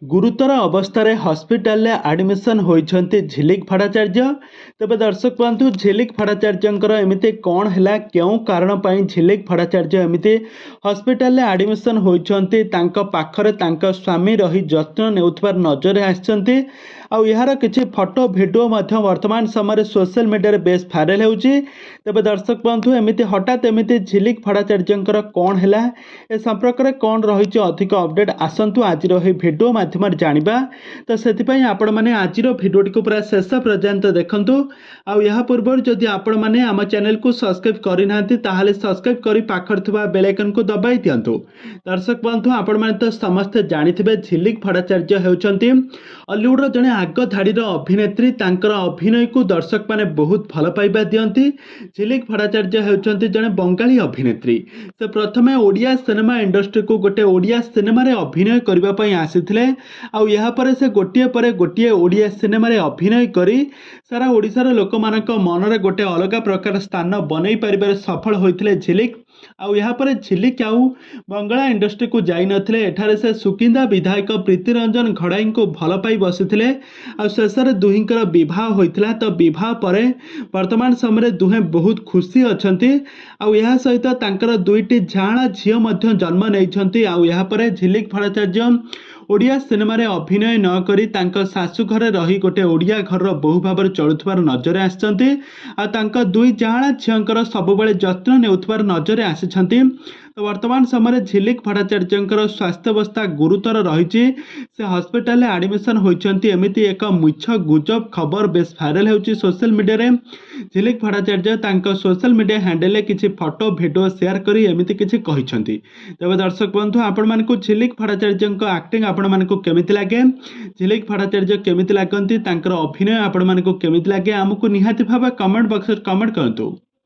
गुरुतर अवस्था hospital admission होइछन्ति Jhilik Bhattacharya. तेबे दर्शक बंधु झिलिक भट्टाचार्यंकर एमिति कौन है क्यों कारण पर झिलिक भट्टाचार्य एमिति हस्पिटाल आडमिशन होइछन्ति तांको पाखरे तांको स्वामी रही जत्न नेउथबार नजर आछन्ति। आउ यार किछि फोटो भिडियो मध्य वर्तमान समय सोशल मीडिया बेस भाइराल होउछि। तेबे दर्शक बंधु एमिति हठात एमिति झिलिक भट्टाचार्यंकर कौन है ए संपर्क में कौन रही अधिक अपडेट आसतु आज भिडियो माध्यम जानिबा। तो से आपण मैंने आज भिडियोटी को पूरा शेष पर्यंत देखंतु। आउ या पूर्व जदि आपण मैंने आम चैनल को सब्सक्राइब करना ताहले सब्सक्राइब करी पाखर थिबा बेल आइकन को दबाई दियंतु। दर्शक बंधु आपण मैंने तो समस्त जानिथिबे झिलिक भट्टाचार्य हेउचंती हॉलीवुड जने आग धाड़ीर अभिनेत्री। तांकर अभिनय को दर्शक माने बहुत भल पाइबा दियंती। झिलिक भट्टाचार्य हेउचंती जने बंगाली अभिनेत्री। से प्रथमे ओडिया सिनेमा इंडस्ट्री को गोटे ओडिया सिनेमा रे अभिनय करबा पई आसीथिले। आउ यहाँ पर से गोटे पर गोटे ओडिया सिनेमा रे अभिनय करी सारा ओडिशार लोक मानक मनरे गोटे अलग प्रकार स्थान बनई पारिबार सफल होइथिले झिलिक। आउ यहाँ पर झिलिक आउ बंगला इंडस्ट्री को जाई नथिले। एठारे से सुकिंदा विधायक प्रीतिरंजन घड़ाई को भल पाई बसिथिले। आउ शेषर दुहिंकर विवाह होइथिला। तो विवाह पर वर्तमान समय दुहे बहुत खुशी अछंती। आउ यहाँ सहित तांकर दुईटी झाणा झियो मध्य जन्म नेइछंती। आउ यहाँ पर झिलिक भट्टाचार्य ओडिया सिनेमा रे अभिनय न करी तांका सासु घरे रही गोटे ओडिया घर बहु भाव चलुथबार नजर आछंती। आ तांका दुई जाळा झियंकर सबुबले जत्न नेउथबार नजर आछंती। तो वर्तमान समय झिलिक भट्टाचार्यंकर स्वास्थ्य अवस्था गुरुतर रही। से हस्पिटाल आडमिशन होइछंती एमिति एक मिछ गुजब खबर बेस भाइराल होउछि सोशल मीडिया रे। झिलिक भट्टाचार्य तांका सोशल मीडिया हैंडल किछि फोटो वीडियो शेयर करी एमिति किछि कहिछंती। तबे दर्शक बंधु आपण मानकु झिलिक भट्टाचार्यंको एक्टिंग आपण मानकु केमिति लागे, झिलिक भट्टाचार्य केमिति लागंती, तांकर अभिनय आपण मानकु केमिति लागे, हमकु निहाती भाबे कमेंट बॉक्स रे कमेंट करंतु।